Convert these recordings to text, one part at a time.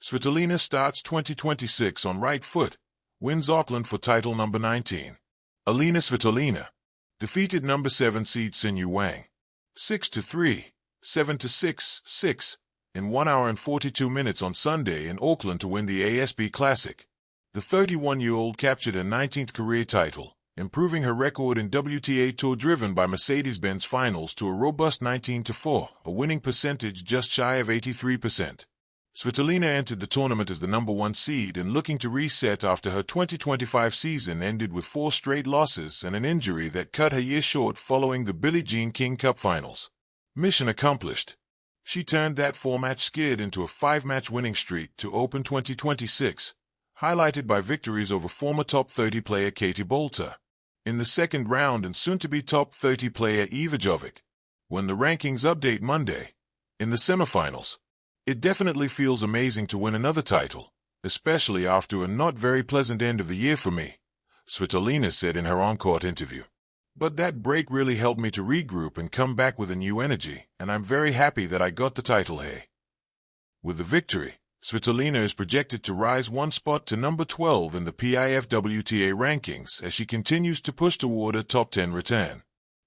Svitolina starts 2026 on right foot, wins Auckland for title number 19. Elina Svitolina defeated number 7 seed Sinyu Wang 6-3, 7-6, 6 in 1 hour and 42 minutes on Sunday in Auckland to win the ASB Classic. The 31-year-old captured her 19th career title, improving her record in WTA Tour driven by Mercedes-Benz finals to a robust 19-4, a winning percentage just shy of 83%. Svitolina entered the tournament as the number 1 seed and looking to reset after her 2025 season ended with 4 straight losses and an injury that cut her year short following the Billie Jean King Cup finals. Mission accomplished. She turned that 4-match skid into a 5-match winning streak to open 2026, highlighted by victories over former top 30 player Katie Boulter in the second round and soon-to-be top 30 player Eva Jovic when the rankings update Monday. In the semifinals, it definitely feels amazing to win another title, especially after a not very pleasant end of the year for me, Svitolina said in her on-court interview. But that break really helped me to regroup and come back with a new energy, and I'm very happy that I got the title, hey. With the victory, Svitolina is projected to rise 1 spot to number 12 in the PIF WTA rankings as she continues to push toward a top 10 return.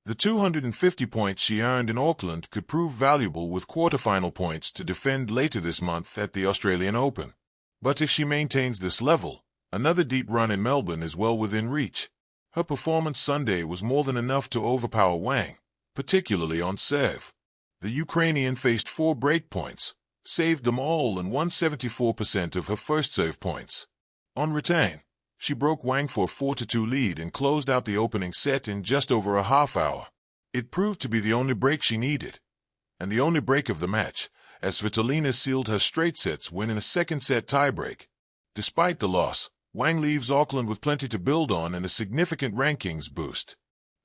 The 250 points she earned in Auckland could prove valuable with quarterfinal points to defend later this month at the Australian Open. But if she maintains this level, another deep run in Melbourne is well within reach. Her performance Sunday was more than enough to overpower Wang, particularly on serve. The Ukrainian faced 4 break points, saved them all and won 74% of her first serve points. On return, she broke Wang for a 4-2 lead and closed out the opening set in just over a half hour. It proved to be the only break she needed, and the only break of the match, as Svitolina sealed her straight sets win in a second-set tiebreak. Despite the loss, Wang leaves Auckland with plenty to build on and a significant rankings boost.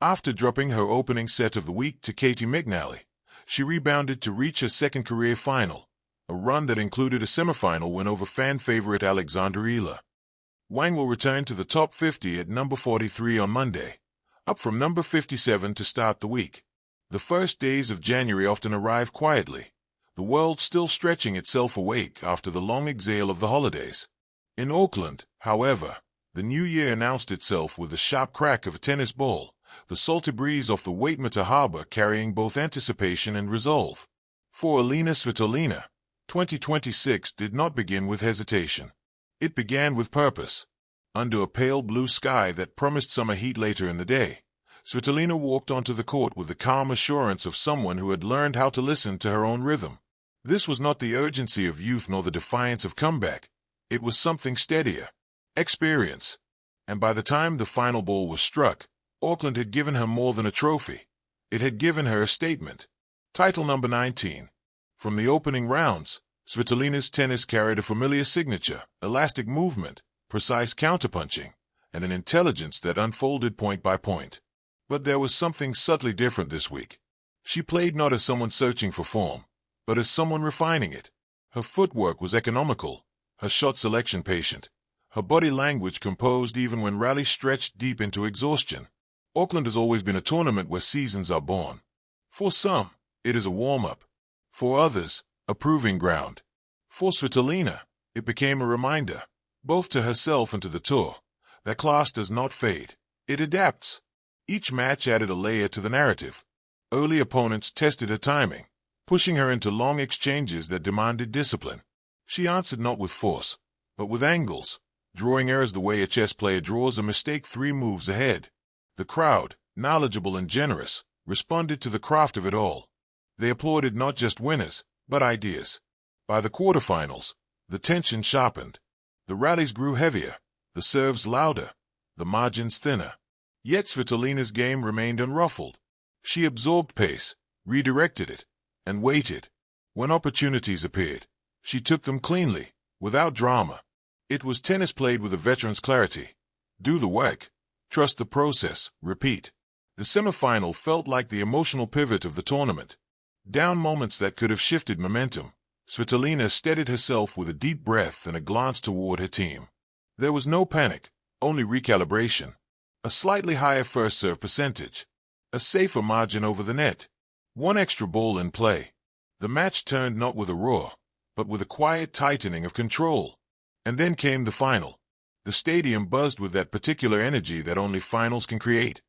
After dropping her opening set of the week to Katie McNally, she rebounded to reach her second career final, a run that included a semifinal win over fan favorite Alexandra Ela. Wang will return to the top 50 at number 43 on Monday, up from number 57 to start the week. The first days of January often arrive quietly, the world still stretching itself awake after the long exhale of the holidays. In Auckland, however, the new year announced itself with the sharp crack of a tennis ball, the salty breeze off the Waitemata Harbour carrying both anticipation and resolve. For Elina Svitolina, 2026 did not begin with hesitation. It began with purpose. Under a pale blue sky that promised summer heat later in the day, Svitolina walked onto the court with the calm assurance of someone who had learned how to listen to her own rhythm. This was not the urgency of youth nor the defiance of comeback. It was something steadier, experience. And by the time the final ball was struck, Auckland had given her more than a trophy. It had given her a statement. Title number 19. From the opening rounds, Svitolina's tennis carried a familiar signature, elastic movement, precise counterpunching, and an intelligence that unfolded point by point. But there was something subtly different this week. She played not as someone searching for form, but as someone refining it. Her footwork was economical, her shot selection patient, her body language composed even when rallies stretched deep into exhaustion. Auckland has always been a tournament where seasons are born. For some, it is a warm-up. For others, a proving ground. For Svitolina, it became a reminder, both to herself and to the tour, that class does not fade. It adapts. Each match added a layer to the narrative. Early opponents tested her timing, pushing her into long exchanges that demanded discipline. She answered not with force, but with angles, drawing errors the way a chess player draws a mistake 3 moves ahead. The crowd, knowledgeable and generous, responded to the craft of it all. They applauded not just winners, but ideas. By the quarterfinals, the tension sharpened. The rallies grew heavier, the serves louder, the margins thinner. Yet Svitolina's game remained unruffled. She absorbed pace, redirected it, and waited. When opportunities appeared, she took them cleanly, without drama. It was tennis played with a veteran's clarity. Do the work. Trust the process. Repeat. The semifinal felt like the emotional pivot of the tournament. Down moments that could have shifted momentum, Svitolina steadied herself with a deep breath and a glance toward her team. There was no panic, only recalibration. A slightly higher first serve percentage. A safer margin over the net. One extra ball in play. The match turned not with a roar, but with a quiet tightening of control. And then came the final. The stadium buzzed with that particular energy that only finals can create.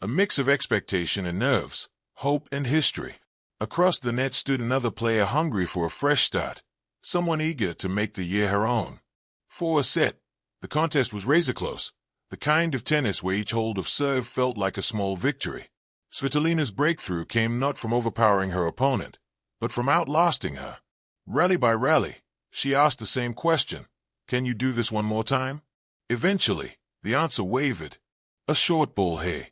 A mix of expectation and nerves, hope and history. Across the net stood another player hungry for a fresh start, someone eager to make the year her own. For a set, the contest was razor close, the kind of tennis where each hold of serve felt like a small victory. Svitolina's breakthrough came not from overpowering her opponent, but from outlasting her. Rally by rally, she asked the same question, "Can you do this one more time?" Eventually, the answer wavered. A short ball here,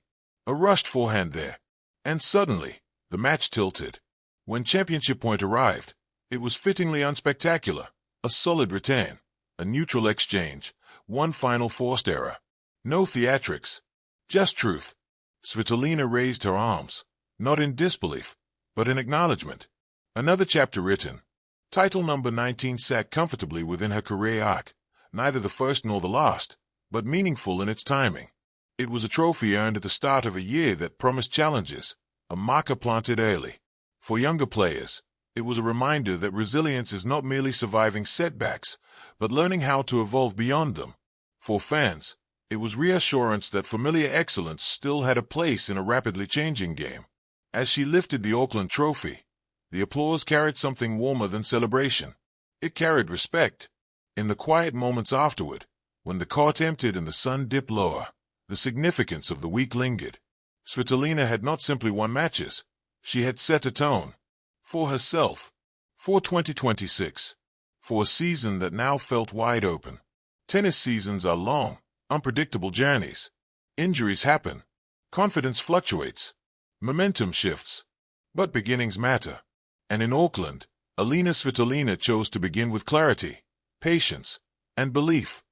a rushed forehand there, and suddenly, the match tilted. When championship point arrived, it was fittingly unspectacular, a solid return, a neutral exchange, one final forced error. No theatrics, just truth. Svitolina raised her arms, not in disbelief, but in acknowledgement. Another chapter written. Title number 19 sat comfortably within her career arc, neither the first nor the last, but meaningful in its timing. It was a trophy earned at the start of a year that promised challenges, a marker planted early. For younger players, it was a reminder that resilience is not merely surviving setbacks, but learning how to evolve beyond them. For fans, it was reassurance that familiar excellence still had a place in a rapidly changing game. As she lifted the Auckland trophy, the applause carried something warmer than celebration. It carried respect. In the quiet moments afterward, when the court emptied and the sun dipped lower, the significance of the week lingered. Svitolina had not simply won matches, she had set a tone. For herself. For 2026. For a season that now felt wide open. Tennis seasons are long, unpredictable journeys. Injuries happen. Confidence fluctuates. Momentum shifts. But beginnings matter. And in Auckland, Elina Svitolina chose to begin with clarity, patience, and belief.